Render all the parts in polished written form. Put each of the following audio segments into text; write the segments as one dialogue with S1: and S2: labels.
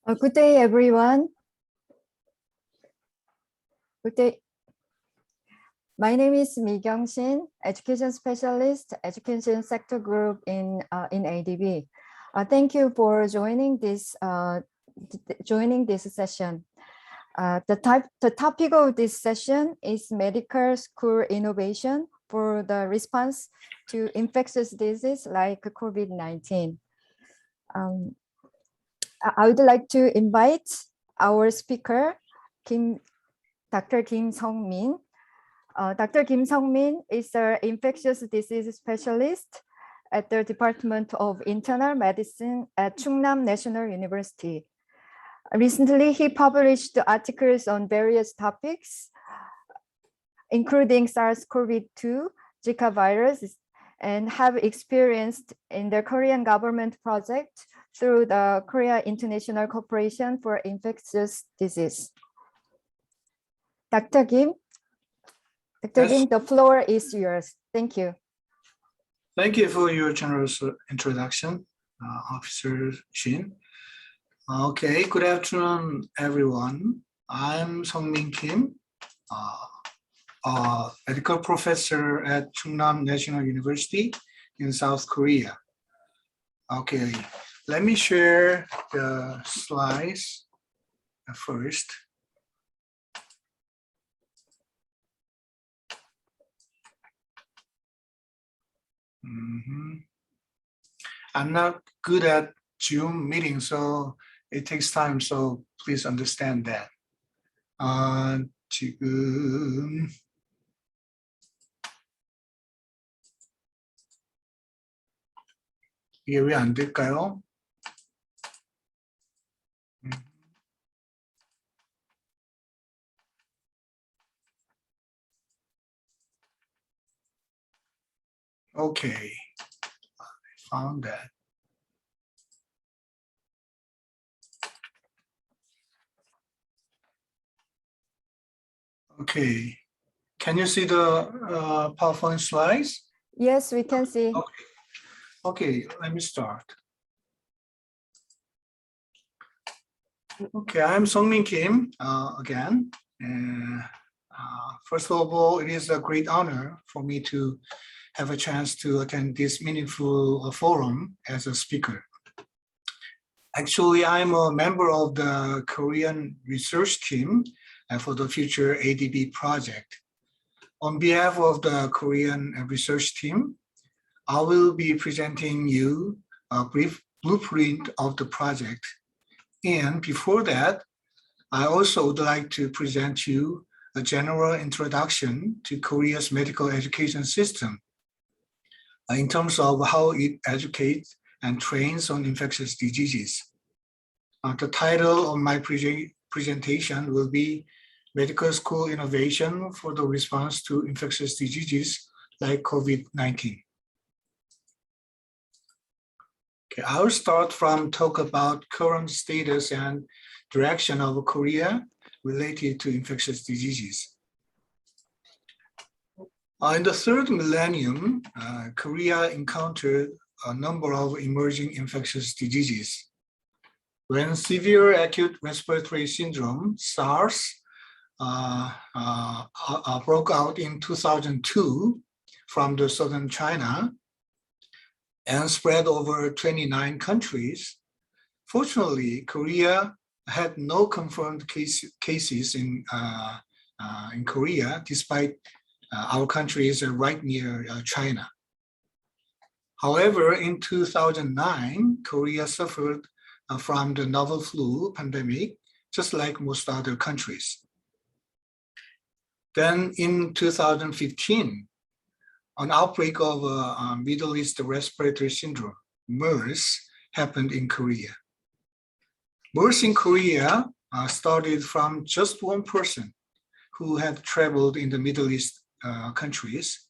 S1: Good day, everyone. Good day. My name is Mi Kyung-shin, Education Specialist, Education Sector Group in ADB. Thank you for joining this session. The topic of this session is medical school innovation for the response to infectious disease like COVID-19. I would like to invite our speaker, Dr. Kim Sungmin. Dr. Kim Sungmin is an infectious disease specialist at the Department of Internal Medicine at Chungnam National University. Recently, he published articles on various topics, including SARS-CoV-2, Zika virus, and have experienced in the Korean government project through the Korea International Corporation for Infectious Disease. Dr. Kim, the floor is yours. Thank you.
S2: Thank you for your generous introduction, Officer Shin. Okay, good afternoon, everyone. I'm Sungmin Kim, a medical professor at Chungnam National University in South Korea. Okay, let me share the slides first. I'm not good at Zoom meetings, so it takes time, so please understand that. 지금 이게 왜 안 될까요? Okay, I found that. Okay, can you see the PowerPoint slides?
S1: Yes, we can see.
S2: Okay, let me start. Okay, I'm Sungmin Kim again. First of all, it is a great honor for me to have a chance to attend this meaningful forum as a speaker. Actually, I'm a member of the Korean research team for the future ADB project. On behalf of the Korean research team, I will be presenting you a brief blueprint of the project. And before that, I also would like to present you a general introduction to Korea's medical education system in terms of how it educates and trains on infectious diseases. The title of my presentation will be Medical School Innovation for the Response to Infectious Diseases like COVID-19. Okay, I'll start from talk about current status and direction of Korea related to infectious diseases. In the third millennium, Korea encountered a number of emerging infectious diseases. When severe acute respiratory syndrome, SARS, broke out in 2002 from the southern China and spread over 29 countries. Fortunately, Korea had no confirmed cases in Korea, despite our country is right near China. However, in 2009, Korea suffered from the novel flu pandemic, just like most other countries. Then in 2015, an outbreak of Middle East respiratory syndrome, MERS, happened in Korea. MERS in Korea started from just one person who had traveled in the Middle East countries,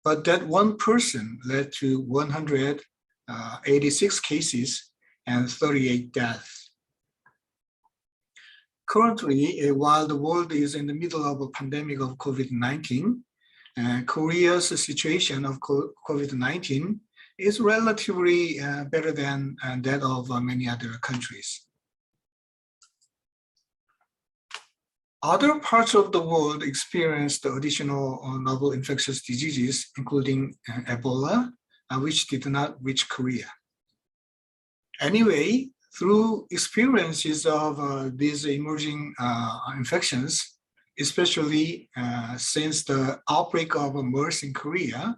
S2: but that one person led to 186 cases and 38 deaths. Currently, while the world is in the middle of a pandemic of COVID-19, Korea's situation of COVID-19 is relatively better than that of many other countries. Other parts of the world experienced additional novel infectious diseases, including Ebola, which did not reach Korea. Anyway, through experiences of these emerging infections, especially since the outbreak of MERS in Korea,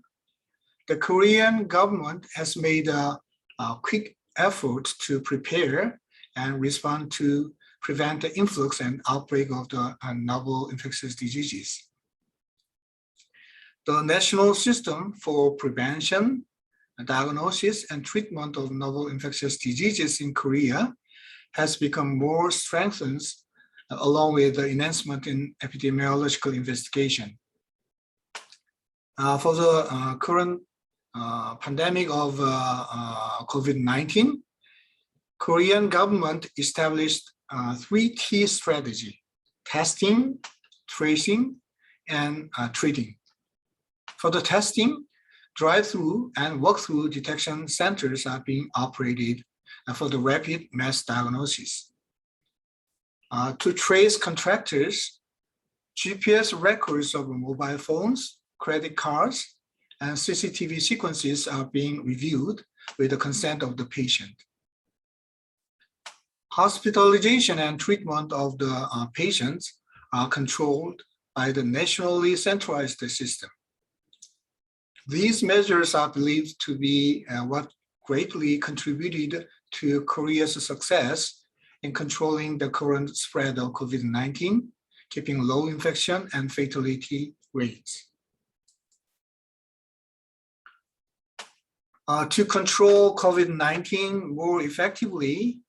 S2: the Korean government has made a quick effort to prepare and respond to prevent the influx and outbreak of the novel infectious diseases. The National System for Prevention, Diagnosis, and Treatment of Novel Infectious Diseases in Korea has become more strengthened along with the enhancement in epidemiological investigation. For the current pandemic of COVID-19, Korean government established 3 key strategies: testing, tracing, and treating. For the testing, drive-through and walk-through detection centers are being operated for the rapid mass diagnosis. To trace contractors, GPS records of mobile phones, credit cards, and CCTV sequences are being reviewed with the consent of the patient. Hospitalization and treatment of the patients are controlled by the nationally centralized system. These measures are believed to be what greatly contributed to Korea's success in controlling the current spread of COVID-19, keeping low infection and fatality rates. To control COVID-19 more effectively,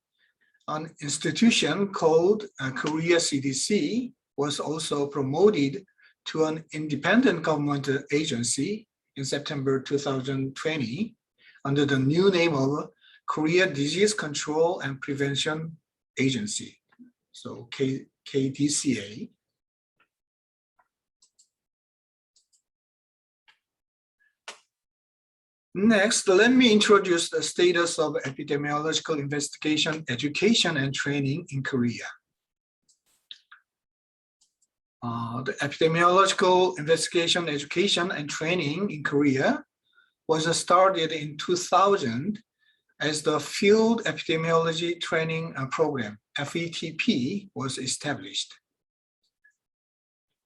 S2: an institution called Korea CDC was also promoted to an independent government agency in September 2020 under the new name of Korea Disease Control and Prevention Agency, so KDCA. Next, let me introduce the status of epidemiological investigation, education, and training in Korea. The epidemiological investigation, education, and training in Korea was started in 2000 as the Field Epidemiology Training Program, FETP, was established.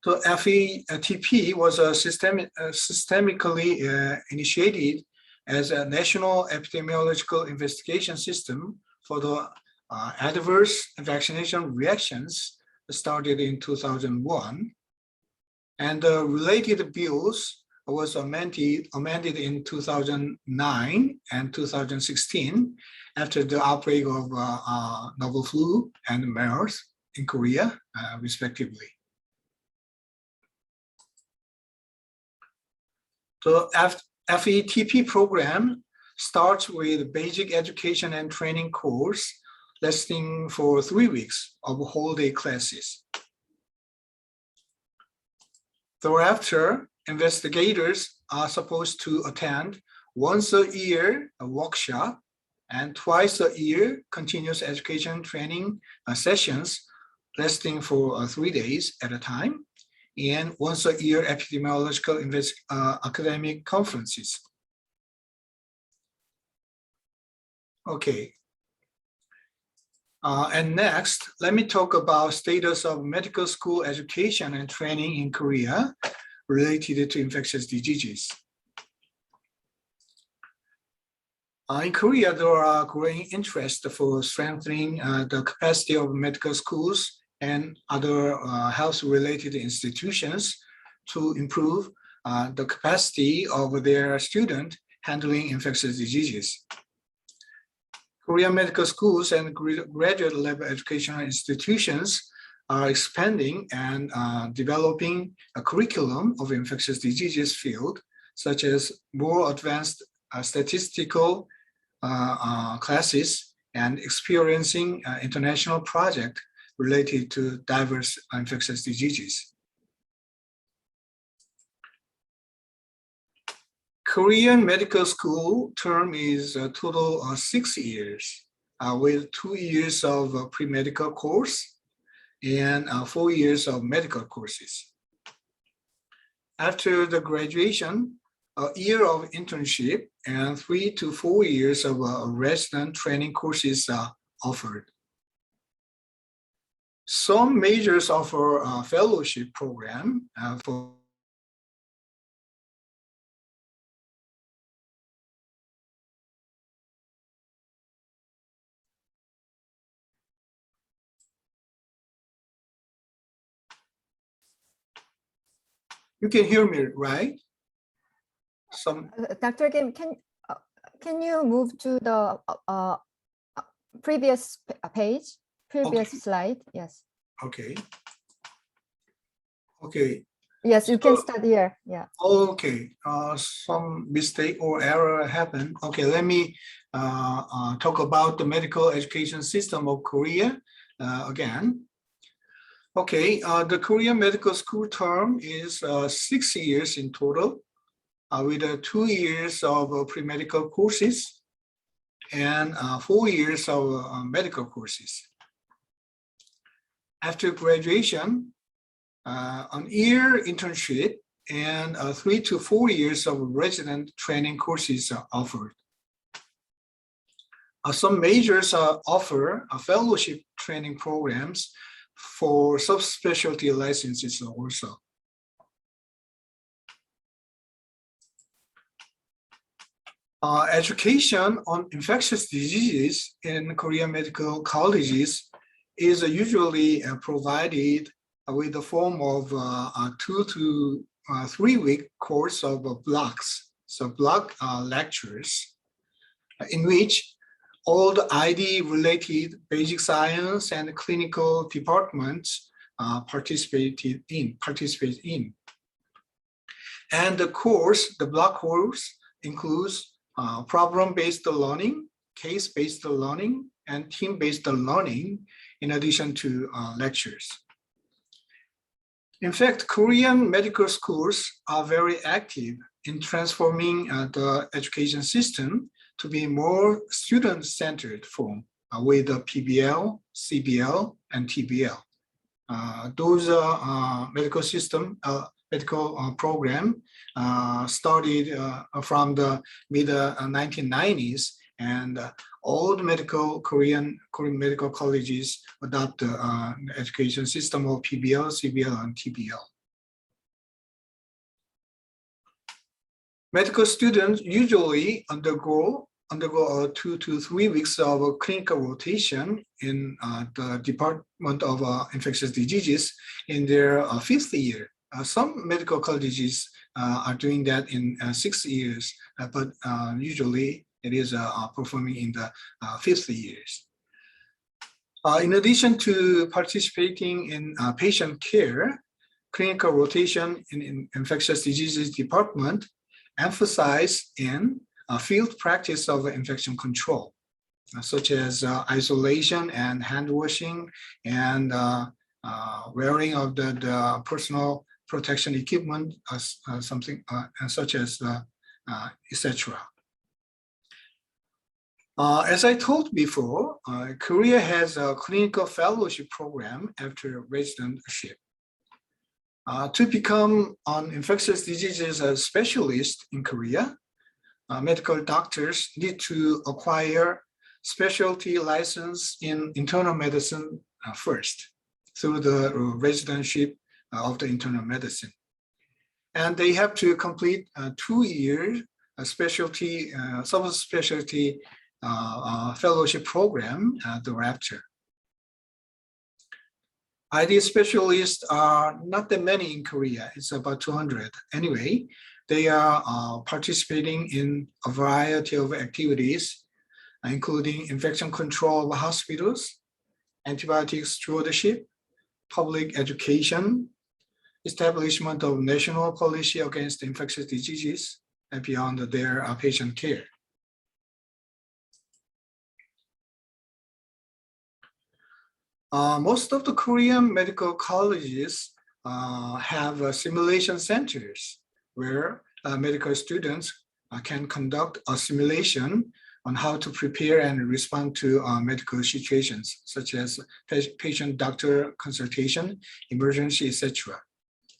S2: So FETP was systemically initiated as a national epidemiological investigation system for the adverse vaccination reactions started in 2001. And the related bills was amended in 2009 and 2016 after the outbreak of novel flu and MERS in Korea, respectively. So FETP program starts with basic education and training course lasting for 3 weeks of whole day classes. Thereafter, investigators are supposed to attend once a year a workshop and twice a year continuous education training sessions lasting for 3 days at a time, and once a year epidemiological academic conferences. Okay. And next, let me talk about status of medical school education and training in Korea related to infectious diseases. In Korea, there are growing interest for strengthening the capacity of medical schools and other health-related institutions to improve the capacity of their students handling infectious diseases. Korean medical schools and graduate level educational institutions are expanding and developing a curriculum of infectious diseases field, such as more advanced statistical classes and experiencing international projects related to diverse infectious diseases. Korean medical school term is a total of 6 years with 2 years of pre-medical course and 4 years of medical courses. After the graduation, a year of internship and 3 to 4 years of resident training courses are offered. Some majors offer a fellowship program for you can hear me, right?
S1: Dr. Kim, can you move to the previous page, previous slide? Yes.
S2: Okay. Okay.
S1: Yes, you can start here. Yeah.
S2: Okay. Some mistake or error happened. Okay, let me talk about the medical education system of Korea again. Okay, the Korean medical school term is 6 years in total, with 2 years of pre-medical courses and 4 years of medical courses. After graduation, an year internship and 3 to 4 years of resident training courses are offered. Some majors offer fellowship training programs for subspecialty licenses also. Education on infectious diseases in Korean medical colleges is usually provided with the form of a 2 to 3 week course of blocks, so block lectures, in which all the ID related basic science and clinical departments participate in. And the block course includes problem-based learning, case-based learning, and team-based learning, in addition to lectures. In fact, Korean medical schools are very active in transforming the education system to be more student-centered form with the PBL, CBL, and TBL. Those medical program started from the mid 1990s, and all the Korean medical colleges adopt the education system of PBL, CBL, and TBL. Medical students usually undergo 2 to 3 weeks of clinical rotation in the Department of Infectious Diseases in their 5th year. Some medical colleges are doing that in 6 years, but usually it is performing in the 5th years. In addition to participating in patient care, clinical rotation in infectious diseases department emphasize in field practice of infection control, such as isolation and hand washing and wearing of the personal protection equipment, such as etc. As I told before, Korea has a clinical fellowship program after residentship. To become an infectious diseases specialist in Korea, medical doctors need to acquire specialty license in internal medicine first through the residentship of the internal medicine. And they have to complete 2 years subspecialty fellowship program thereafter. ID specialists are not that many in Korea. It's about 200. Anyway, they are participating in a variety of activities, including infection control of hospitals, antibiotic stewardship, public education, establishment of national policy against infectious diseases, and beyond their patient care. Most of the Korean medical colleges have simulation centers where medical students can conduct a simulation on how to prepare and respond to medical situations, such as patient-doctor consultation, emergency, etc.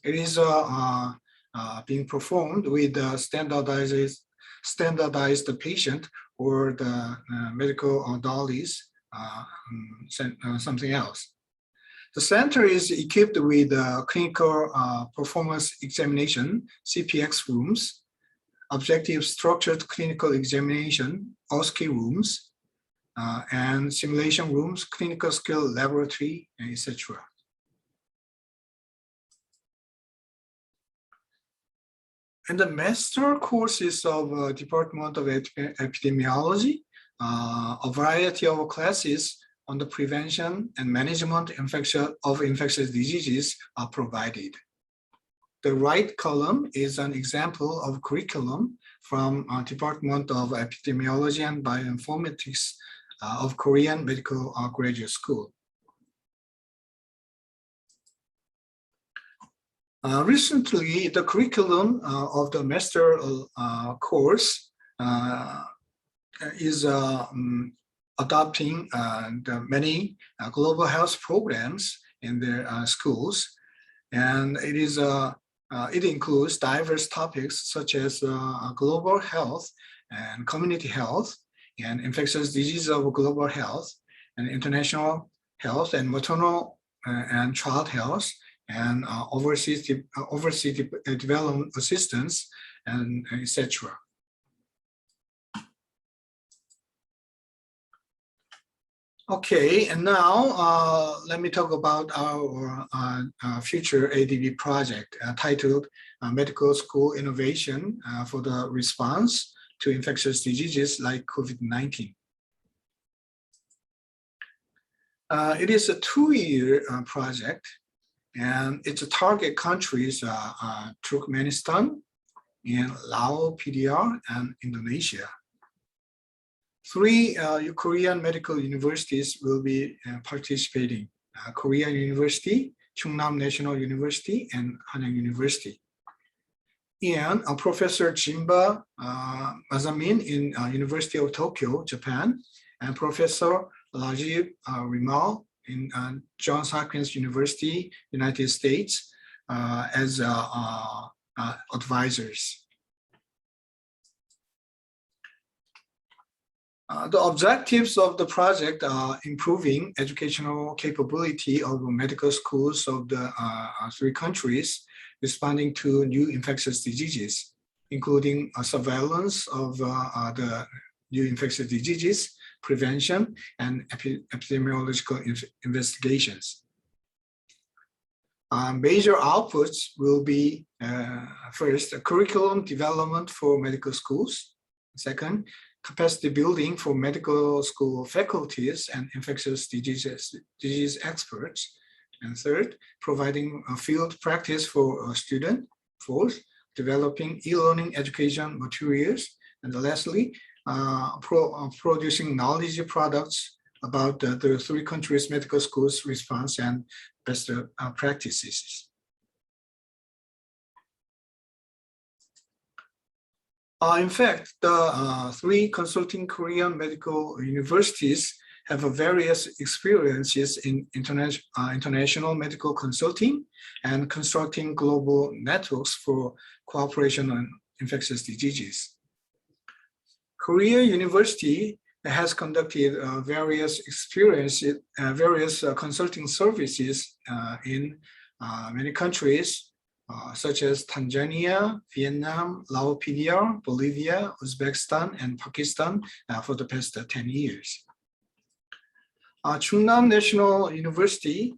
S2: It is being performed with standardized patient or the medical dollies, something else. The center is equipped with clinical performance examination, CPX rooms, objective structured clinical examination, OSCE rooms, and simulation rooms, clinical skill laboratory, etc. And the master courses of Department of Epidemiology, a variety of classes on the prevention and management of infectious diseases are provided. The right column is an example of curriculum from Department of Epidemiology and Bioinformatics of Korean Medical Graduate School. Recently, the curriculum of the master course is adopting the many global health programs in their schools, and it includes diverse topics such as global health and community health and infectious diseases of global health and international health and maternal and child health and overseas development assistance and etc. Okay, and now let me talk about our future ADB project titled Medical School Innovation for the Response to Infectious Diseases like COVID-19. It is a 2-year project, and its target countries are Turkmenistan, and Laos, PDR, and Indonesia. 3 Korean medical universities will be participating: Korean University, Chungnam National University, and Hanyang University. And Professor Jimba Masamin in University of Tokyo, Japan, and Professor Rajiv Rimal in Johns Hopkins University, United States, as advisors. The objectives of the project are improving educational capability of medical schools of the 3 countries responding to new infectious diseases, including surveillance of the new infectious diseases, prevention, and epidemiological investigations. Major outputs will be, first, curriculum development for medical schools. Second, capacity building for medical school faculties and infectious disease experts. And third, providing a field practice for a student. Fourth, developing e-learning education materials. And lastly, producing knowledge products about the 3 countries' medical schools response and best practices. In fact, the 3 consulting Korean medical universities have various experiences in international medical consulting and constructing global networks for cooperation on infectious diseases. Korea University has conducted various consulting services in many countries, such as Tanzania, Vietnam, Laos, PDR, Bolivia, Uzbekistan, and Pakistan for the past 10 years. Chungnam National University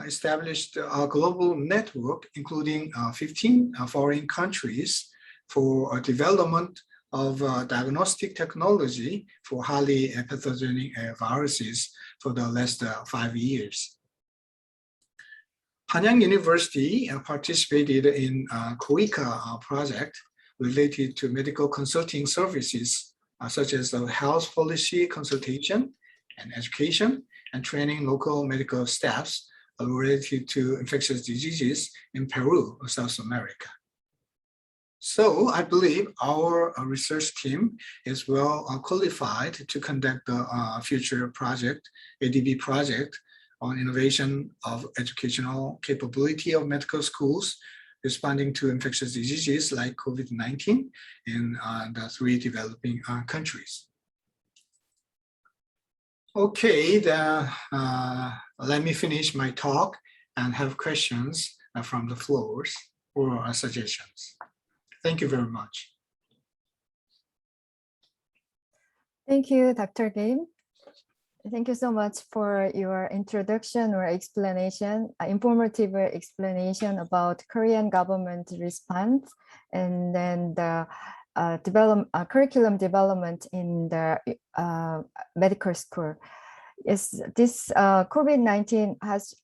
S2: established a global network, including 15 foreign countries, for development of diagnostic technology for highly pathogenic viruses for the last 5 years. Hanyang University participated in KOICA project related to medical consulting services, such as health policy consultation and education and training local medical staffs related to infectious diseases in Peru, South America. So I believe our research team is well qualified to conduct the future project, ADB project, on innovation of educational capability of medical schools responding to infectious diseases like COVID-19 in the 3 developing countries. Okay, then let me finish my talk and have questions from the floors or suggestions. Thank you very much.
S1: Thank you, Dr. Kim. Thank you so much for your introduction or explanation, informative explanation about Korean government response, and then the curriculum development in the medical school. Yes, this COVID-19 has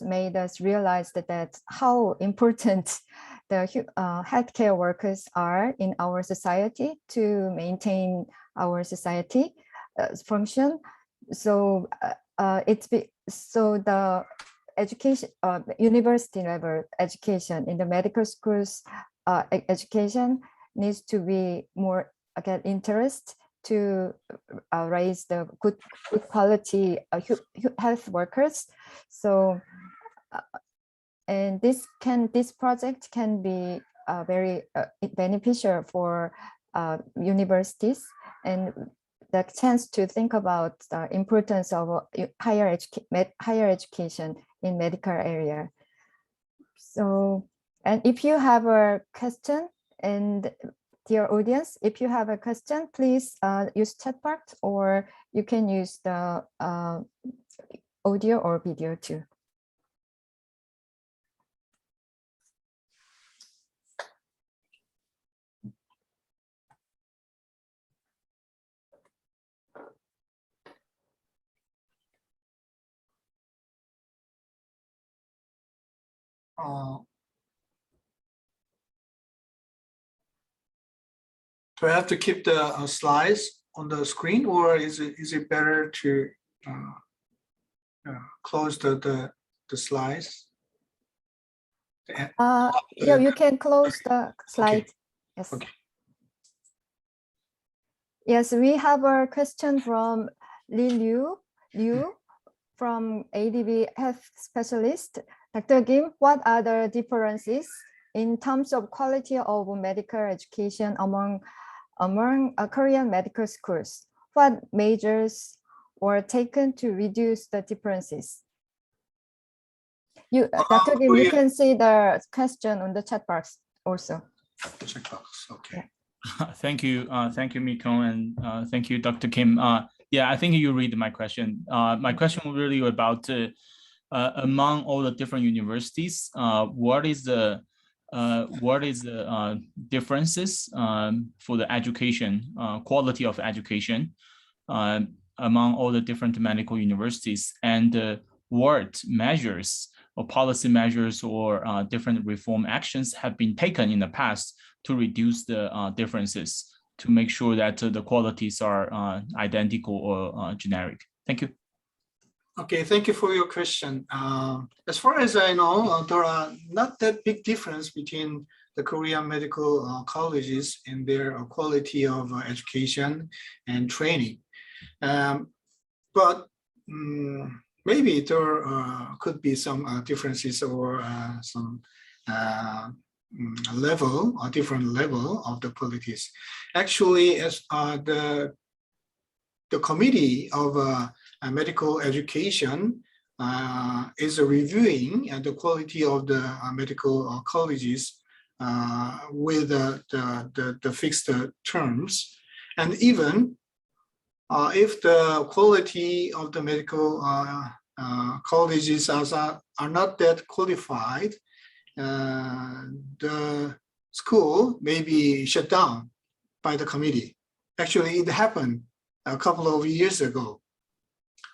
S1: made us realize that how important the healthcare workers are in our society to maintain our society function. So the education, university level education in the medical schools, education needs to be more interest to raise the good quality health workers. So and this project can be very beneficial for universities, and the chance to think about the importance of higher education in medical area. So, and if you have a question, and dear audience, if you have a question, please use chat box, or you can use the audio or video too.
S2: Do I have to keep the slides on the screen, or is it better to close the slides?
S1: Yeah, you can close the slide. Okay. Yes.
S2: Okay.
S1: Yes, we have a question from Liu from ADB Health Specialist. Dr. Kim, what are the differences in terms of quality of medical education among Korean medical schools? What measures were taken to reduce the differences? Dr. Kim, you can see the question on the chat box also.
S2: Chat box, okay.
S1: Yeah.
S3: Thank you, Miko, and thank you, Dr. Kim. Yeah, I think you read my question. My question was really about among all the different universities, what is the differences for the education quality of education among all the different medical universities, and what measures or policy measures or different reform actions have been taken in the past to reduce the differences, to make sure that the qualities are identical or generic. Thank you.
S2: Okay, thank you for your question. As far as I know, there are not that big difference between the Korean medical colleges in their quality of education and training. But maybe there could be some differences or some different level of the qualities. Actually, as the committee of medical education is reviewing the quality of the medical colleges with the fixed terms, and even if the quality of the medical colleges are not that qualified, the school may be shut down by the committee. Actually, it happened a couple of years ago.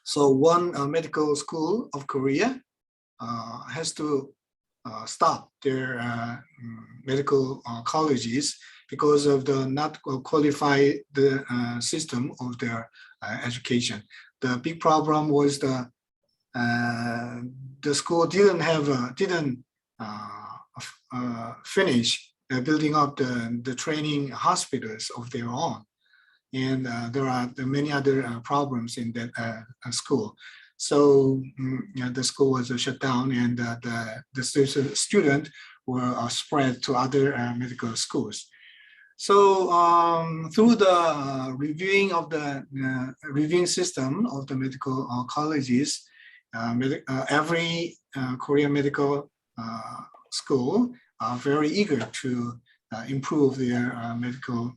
S2: So one medical school of Korea has to stop their medical colleges because of the not qualified system of their education. The big problem was the school didn't finish building up the training hospitals of their own. And there are many other problems in that school. So the school was shut down, and the student were spread to other medical schools. So through the reviewing of the reviewing system of the medical colleges, every Korean medical school are very eager to improve their medical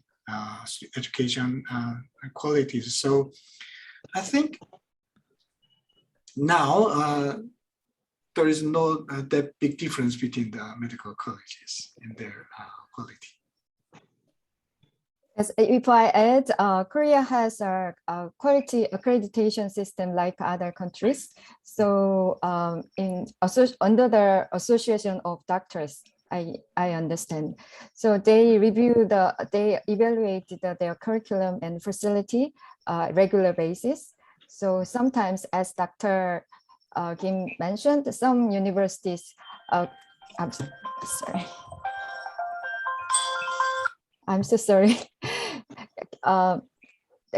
S2: education qualities. So I think now there is no that big difference between the medical colleges in their quality.
S1: Yes, if I add, Korea has a quality accreditation system like other countries. So under the Association of Doctors, I understand. So they evaluate their curriculum and facility regular basis. So sometimes, as Dr. Kim mentioned, some universities, I'm sorry. I'm so sorry.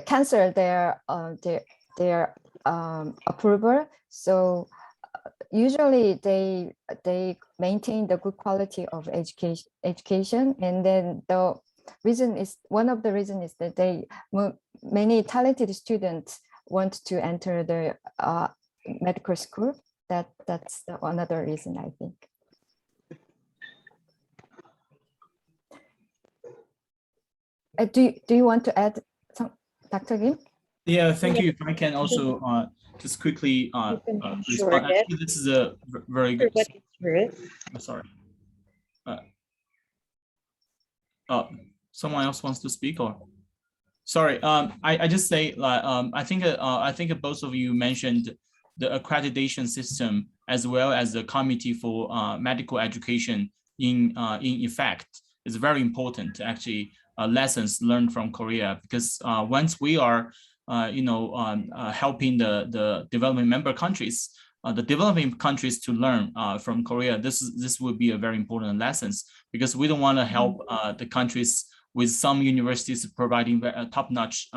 S1: Cancel their approval. So usually they maintain the good quality of education, and then the reason is one of the reasons is that many talented students want to enter the medical school. That's another reason, I think. Do you want to add some, Dr. Kim?
S3: Yeah, thank you. If I can also just quickly respond. Actually, this is a very good. Sorry. Someone else wants to speak, or? Sorry. I just say like I think both of you mentioned the accreditation system as well as the committee for medical education in effect is very important. Actually, lessons learned from Korea, because once we are helping the developing member countries, the developing countries to learn from Korea, this would be a very important lessons, because we don't want to help the countries with some universities providing top-notch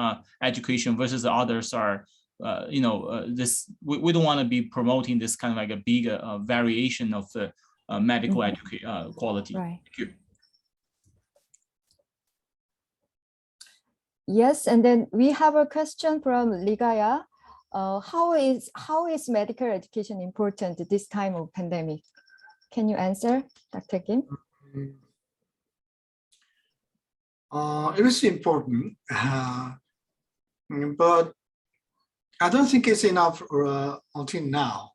S3: education versus the others are, we don't want to be promoting this kind of like a big variation of the medical quality.
S1: Right.
S3: Thank you.
S1: Yes, and then we have a question from Ligaya. How is medical education important at this time of pandemic? Can you answer, Dr. Kim?
S2: It is important, but I don't think it's enough until now.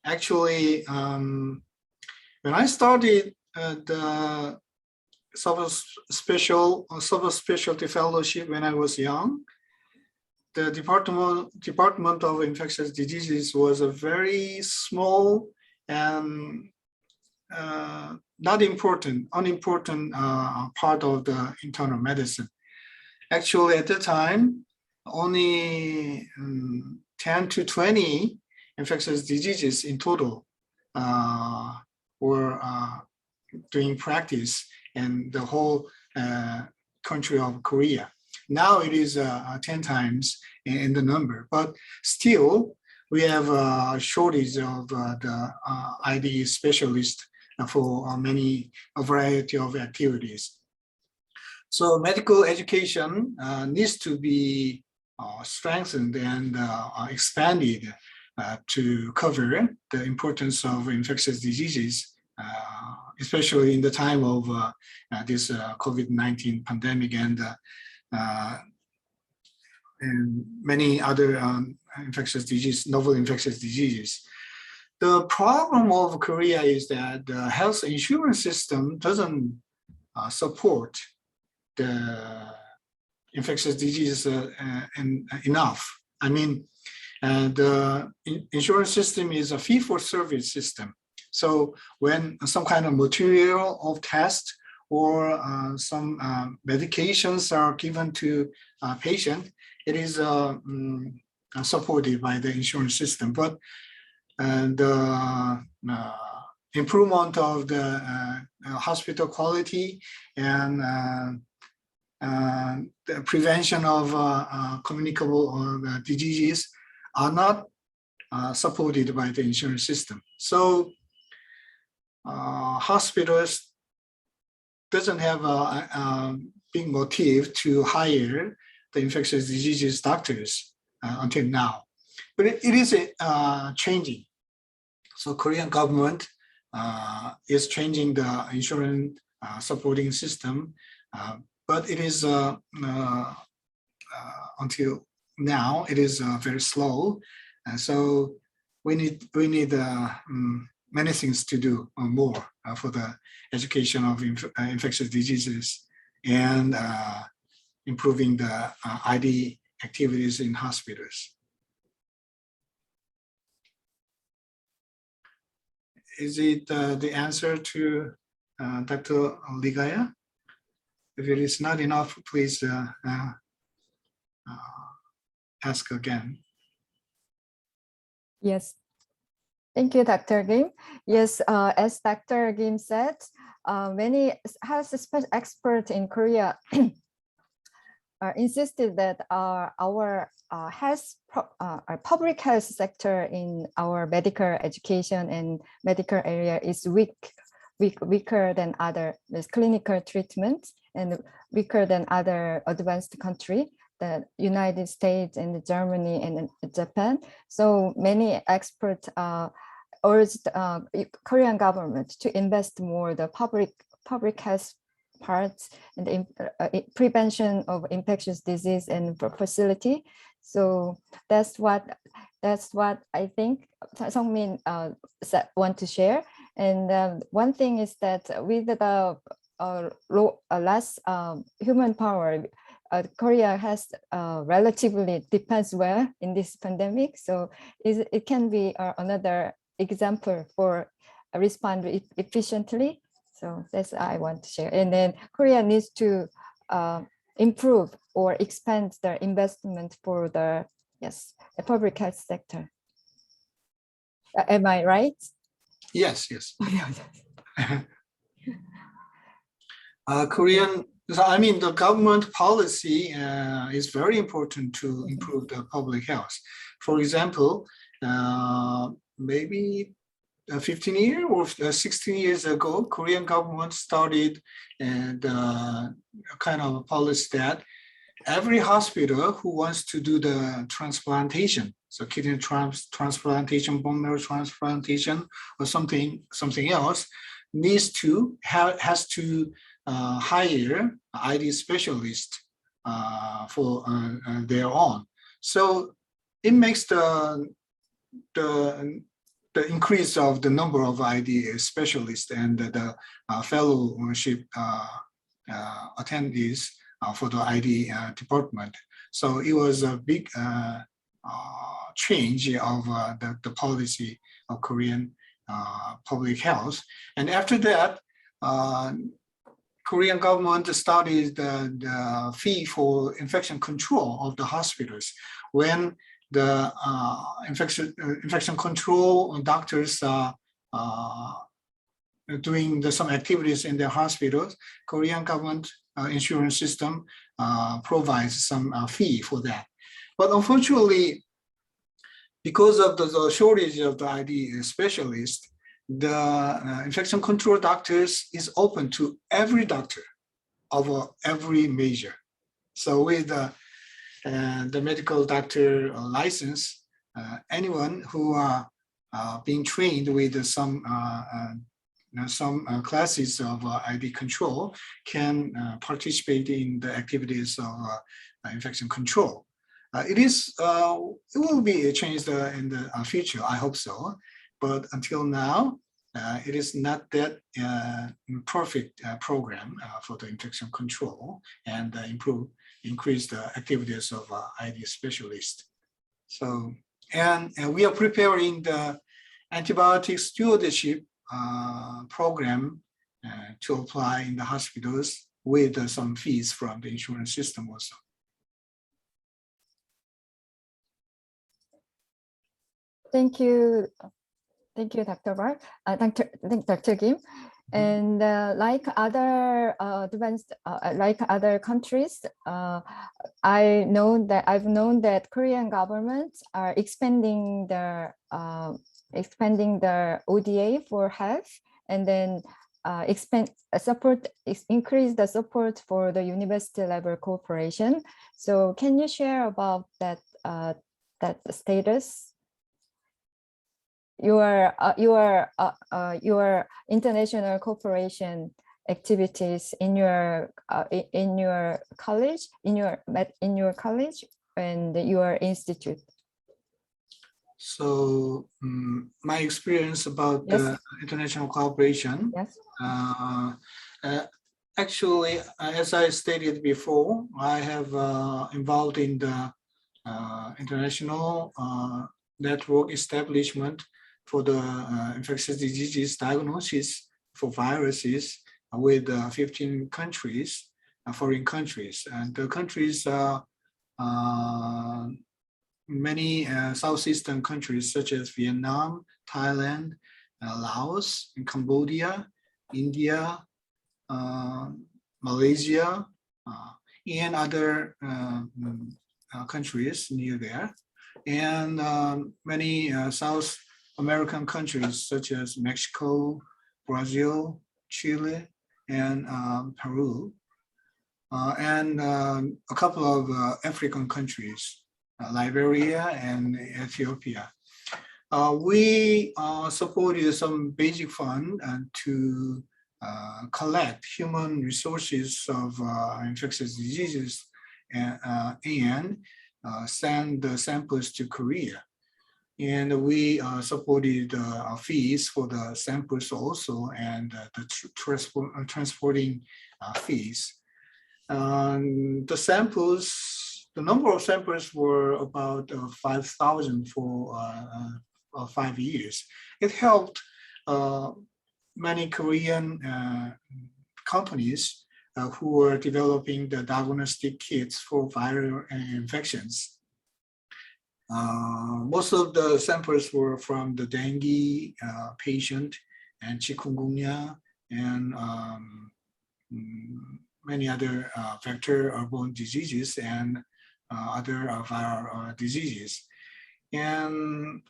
S2: Actually, when I started the subspecialty fellowship when I was young, the Department of Infectious Diseases was a very small and unimportant part of the internal medicine. Actually, at the time, only 10 to 20 infectious diseases in total were doing practice in the whole country of Korea. Now it is 10 times in the number, but still we have a shortage of the IDE specialists for a variety of activities. So medical education needs to be strengthened and expanded to cover the importance of infectious diseases, especially in the time of this COVID-19 pandemic and many other novel infectious diseases. The problem of Korea is that the health insurance system doesn't support the infectious diseases enough. I mean, the insurance system is a fee-for-service system. So when some kind of material of test or some medications are given to a patient, it is supported by the insurance system. But the improvement of the hospital quality and the prevention of communicable diseases are not supported by the insurance system. So hospitals doesn't have a big motive to hire the infectious diseases doctors until now, but it is changing. So Korean government is changing the insurance supporting system, but it is until now it is very slow. So we need many things to do more for the education of infectious diseases and improving the ID activities in hospitals. Is it the answer to Dr. Ligaya? If it is not enough, please ask again.
S1: Yes. Thank you, Dr. Kim. Yes, as Dr. Kim said, many health experts in Korea insisted that our public health sector in our medical education and medical area is weaker than other clinical treatments and weaker than other advanced countries, the United States and Germany and Japan. So many experts urged Korean government to invest more the public health parts and the prevention of infectious disease and facility. So that's what I think Sungmin want to share. And one thing is that with the less human power, Korea has relatively depends well in this pandemic. So it can be another example for respond efficiently. So that's I want to share. And then Korea needs to improve or expand their investment for the public health sector. Am I right?
S2: Yes, yes. Korean, I mean, the government policy is very important to improve the public health. For example, maybe 15 years or 16 years ago, Korean government started and kind of a policy that every hospital who wants to do the transplantation, so kidney transplantation, bone marrow transplantation, or something else, has to hire ID specialist for their own. So it makes the increase of the number of ID specialists and the fellowship attendees for the ID department. So it was a big change of the policy of Korean public health. And after that, Korean government started the fee for infection control of the hospitals. When the infection control doctors doing some activities in their hospitals, Korean government insurance system provides some fee for that. But unfortunately, because of the shortage of the ID specialists, the infection control doctors is open to every doctor of every major. So with the medical doctor license, anyone who are being trained with some classes of ID control can participate in the activities of infection control. It will be changed in the future, I hope so. But until now, it is not that perfect program for the infection control and increase the activities of ID specialists. So, and we are preparing the antibiotic stewardship program to apply in the hospitals with some fees from the insurance system also.
S1: Thank you, Thank you, Dr. Park. Dr. Kim. And like other advanced, like other countries, I've known that Korean governments are expanding their ODA for health, and then increase the support for the university level cooperation. So can you share about that status? Your international cooperation activities in your college, in your college and your institute.
S2: So my experience about
S1: Yes.
S2: the international cooperation.
S1: Yes.
S2: Actually, as I stated before, I have involved in the international network establishment for the infectious diseases diagnosis for viruses with 15 countries, foreign countries, and the countries many Southeastern countries such as Vietnam, Thailand, Laos, and Cambodia, India, Malaysia, and other countries near there, and many South American countries such as Mexico, Brazil, Chile, and Peru, and a couple of African countries, Liberia and Ethiopia. We supported some basic fund to collect human resources of infectious diseases and send the samples to Korea. And we supported fees for the samples also, and the transporting fees. The number of samples were about 5,000 for 5 years. It helped many Korean companies who were developing the diagnostic kits for viral infections. Most of the samples were from the dengue patient and chikungunya and many other vector-borne diseases and other viral diseases. And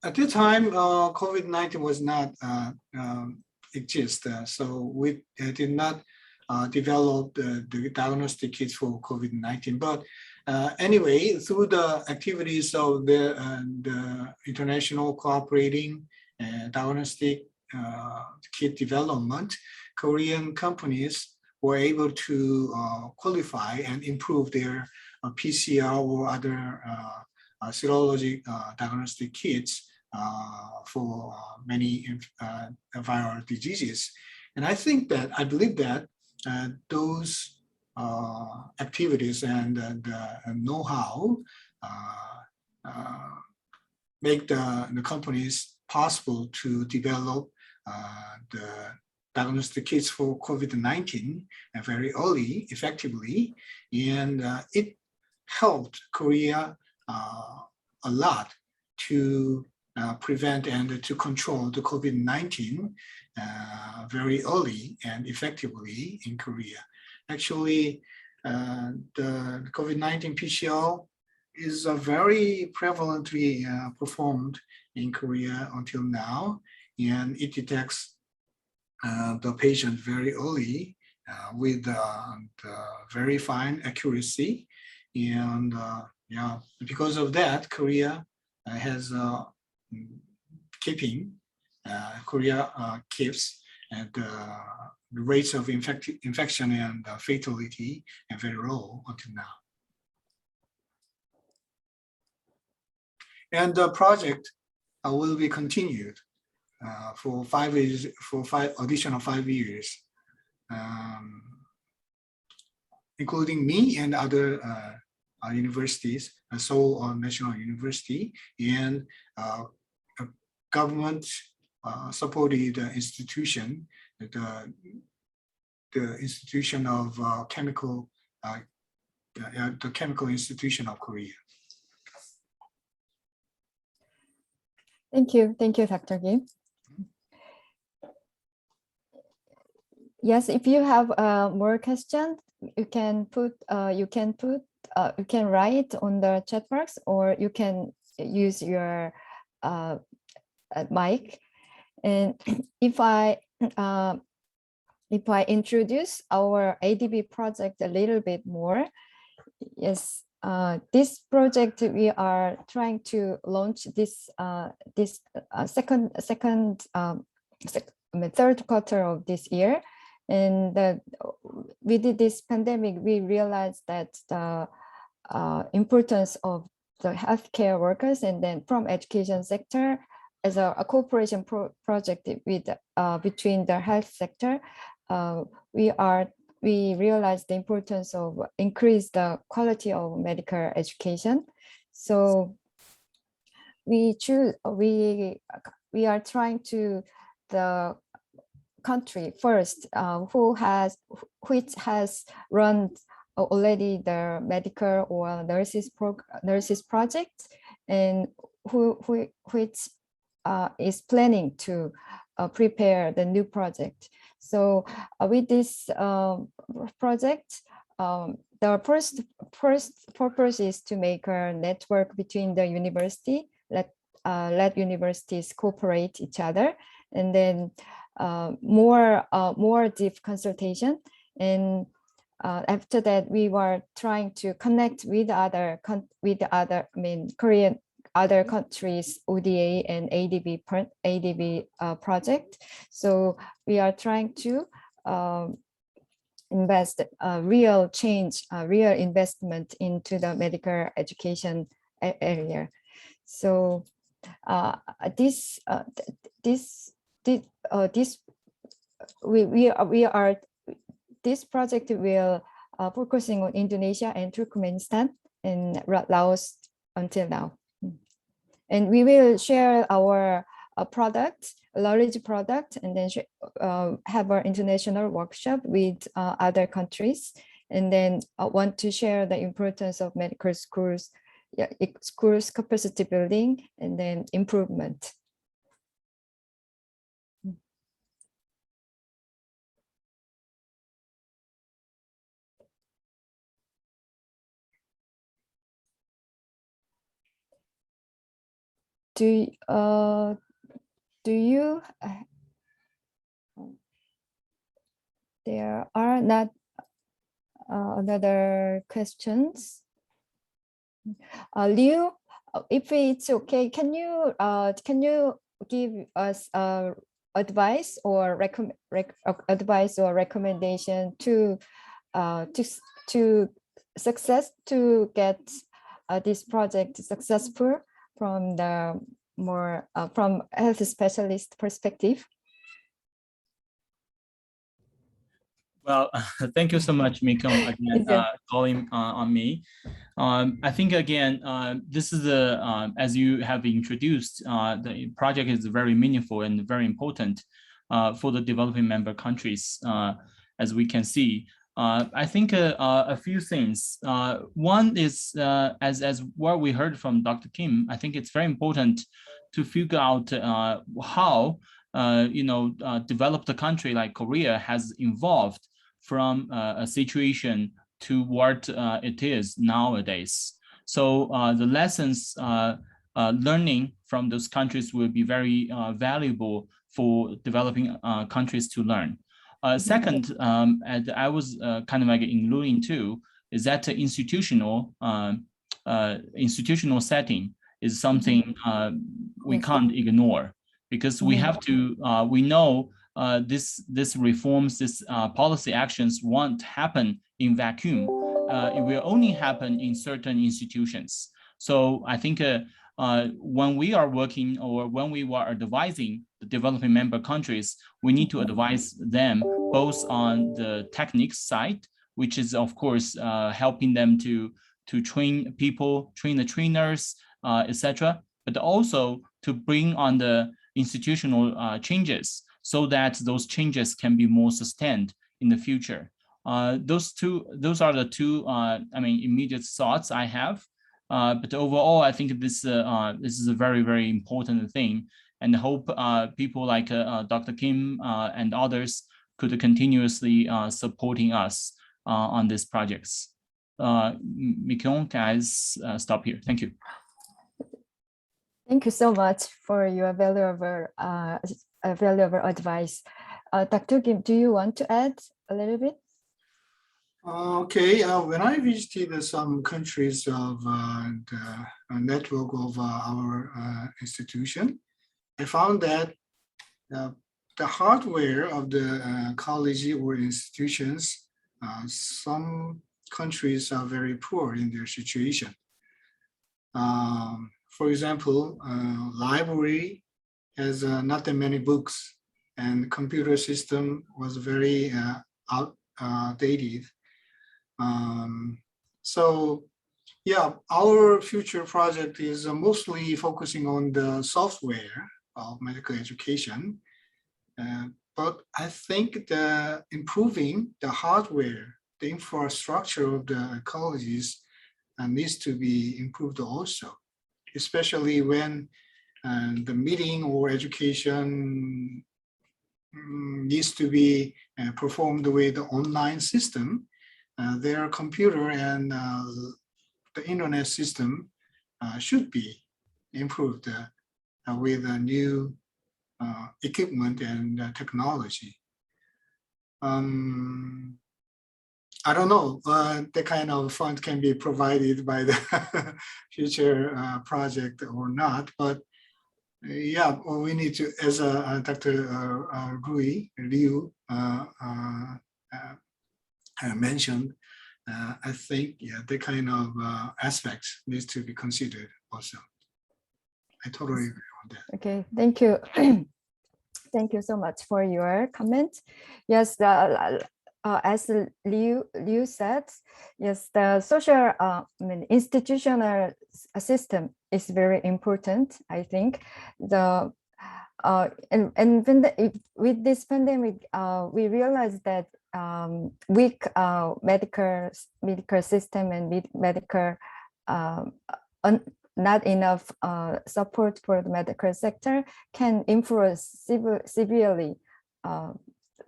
S2: at the time, COVID-19 was not exist, so we did not develop the diagnostic kits for COVID-19. But anyway, through the activities of the international cooperating diagnostic kit development, Korean companies were able to qualify and improve their PCR or other serology diagnostic kits for many viral diseases. And I believe that those activities and the know-how make the companies possible to develop the diagnostic kits for COVID-19 very early, effectively, and it helped Korea a lot to prevent and to control the COVID-19 very early and effectively in Korea. Actually, the COVID-19 PCR is very prevalently performed in Korea until now, and it detects the patient very early with very fine accuracy. And yeah, because of that, Korea has keeps the rates of infection and fatality are very low until now. And the project will be continued for 5 years, for additional 5 years, including me and other universities, Seoul National University, and government supported institution, the institution of the Chemical Institution of Korea.
S1: Thank you, Dr. Kim. Yes, if you have more questions, you can write on the chat box, or you can use your mic. And if I introduce our ADB project a little bit more, yes, this project we are trying to launch this third quarter of this year, and with this pandemic, we realized that the importance of the healthcare workers, and then from education sector, as a cooperation project with between the health sector, we realized the importance of increase the quality of medical education. So we are trying to the country first, which has run already the medical or nurses project, and which is planning to prepare the new project. So with this project, the first purpose is to make a network between the university, let universities cooperate each other, and then more deep consultation. And after that, we were trying to connect with other Korean other countries ODA and ADB project. So we are trying to invest real investment into the medical education area. So this project will focusing on Indonesia and Turkmenistan and Laos until now. And we will share our knowledge product, and then have our international workshop with other countries, and then want to share the importance of medical schools, schools capacity building, and then improvement. Do you there are not another questions? Liu, if it's okay, can you give us advice or recommendation to get this project successful from the more from health specialist perspective?
S3: Well, thank you so much, Miko, again, calling on me. I think, again, this is as you have introduced, the project is very meaningful and very important for the developing member countries, as we can see. I think a few things. One is, as what we heard from Dr. Kim, I think it's very important to figure out how developed country like Korea has evolved from a situation to what it is nowadays. So the lessons learning from those countries will be very valuable for developing countries to learn. Second, and I was kind of like alluding to, is that the institutional setting is something we can't ignore, because we have to, we know this reforms, this policy actions won't happen in vacuum. It will only happen in certain institutions. So I think when we are working, or when we are advising the developing member countries, we need to advise them both on the techniques side, which is of course helping them to train people, train the trainers, etc., but also to bring on the institutional changes, so that those changes can be more sustained in the future. Those are the two immediate thoughts I have. But overall, I think this is a very, very important thing, and I hope people like Dr. Kim and others could continuously supporting us on these projects. Mikyung, can I stop here? Thank you.
S1: Thank you so much for your valuable advice. Dr. Kim, do you want to add a little bit?
S2: Okay, when I visited some countries of the network of our institution, I found that the hardware of the college or institutions, some countries are very poor in their situation. For example, library has not that many books, and computer system was very outdated. So yeah, our future project is mostly focusing on the software of medical education. But I think the improving the hardware, the infrastructure of the colleges needs to be improved also, especially when the meeting or education needs to be performed with the online system. Their computer and the internet system should be improved with a new equipment and technology. I don't know, the kind of fund can be provided by the future project or not, but yeah, we need to, as Dr. Liu mentioned, I think, yeah, the kind of aspects needs to be considered also. I totally agree on that.
S1: Okay, thank you. Thank you so much for your comment. Yes, as Liu said, yes, the social institutional system is very important. I think with this pandemic, we realized that weak medical system and medical not enough support for the medical sector can influence severely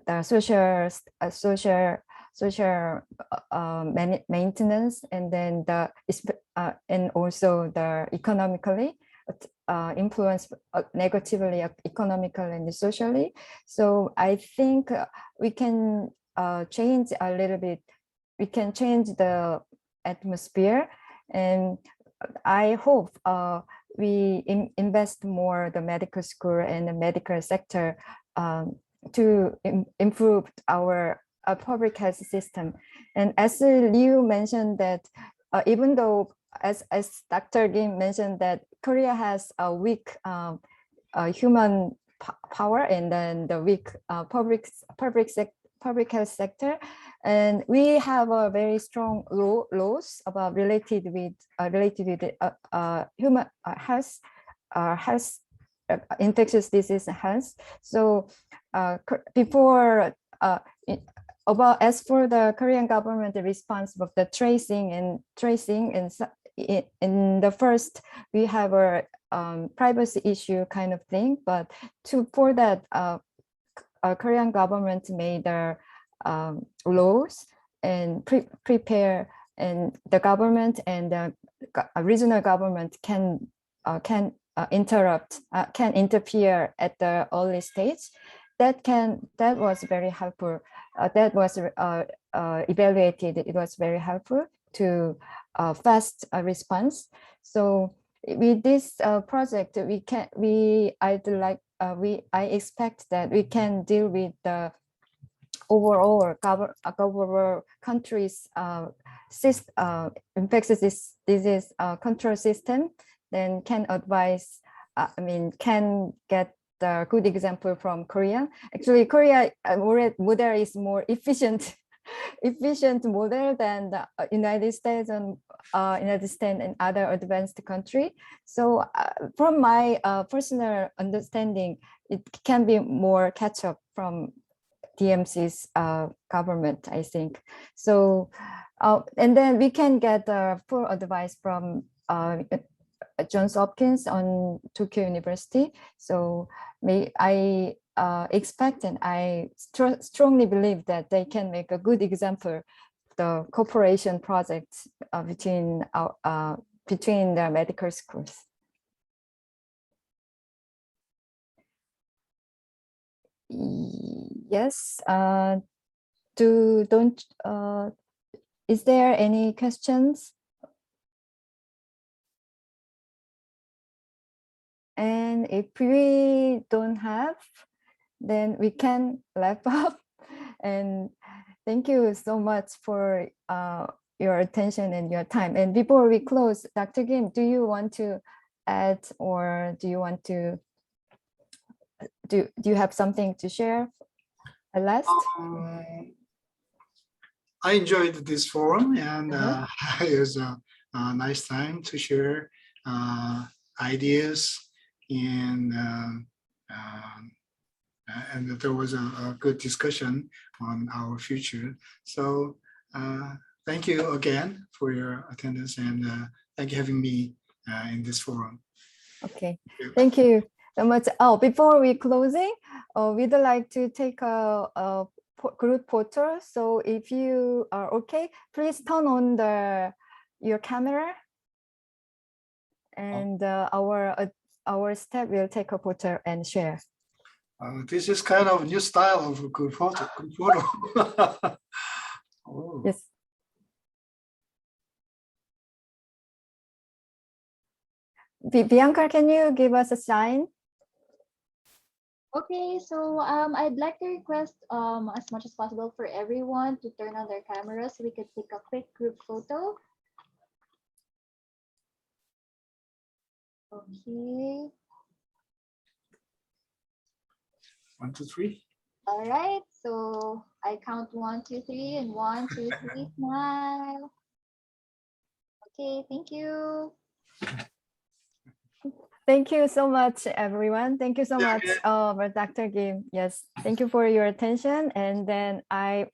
S1: the social maintenance, and then and also the economically influence negatively economically and socially. So I think we can change a little bit. We can change the atmosphere, and I hope we invest more the medical school and the medical sector to improve our public health system. And as Liu mentioned that even though as Dr. Kim mentioned that Korea has a weak human power and then the weak public health sector, and we have a very strong laws about related with human health, infectious disease health. So before as for the Korean government, the response of the tracing, and in the first we have a privacy issue kind of thing, but for that Korean government made their laws and prepare, and the government and the regional government can interfere at the early stage. That was very helpful. That was evaluated. It was very helpful to fast response. So with this project, I expect that we can deal with the overall country's infectious disease control system. Then can advise. Can get the good example from Korea. Actually, Korea model is more efficient model than the United States and other advanced country. So from my personal understanding, it can be more catch up from DMC's government, I think. So and then we can get full advice from Johns Hopkins on Tokyo University. So I expect and I strongly believe that they can make a good example, the cooperation projects between the medical schools. Yes. Is there any questions? And if we don't have, then we can wrap up. And thank you so much for your attention and your time. And before we close, Dr. Kim, do you want to add, or do you want to do you have something to share at last?
S2: I enjoyed this forum, and it was a nice time to share ideas, and there was a good discussion on our future. So thank you again for your attendance, and thank you for having me in this forum.
S1: Okay, thank you so much. Oh, before we closing, we'd like to take a group photo. So if you are okay, please turn on your camera, and our staff will take a photo and share.
S2: This is kind of a new style of a good photo. Oh.
S1: Yes. Bianca, can you give us a sign?
S4: Okay, so I'd like to request as much as possible for everyone to turn on their cameras so we could take a quick group photo. Okay.
S2: 1, 2, 3.
S4: All right, so I count 1, 2, 3, and 1, 2, 3, smile. Okay, thank you.
S1: Thank you so much, everyone. Thank you so much, Dr. Kim. Yes, thank you for your attention. And then I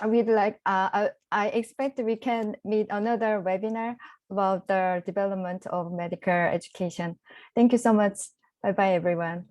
S1: would like, I expect we can meet another webinar about the development of medical education. Thank you so much. Bye-bye, everyone.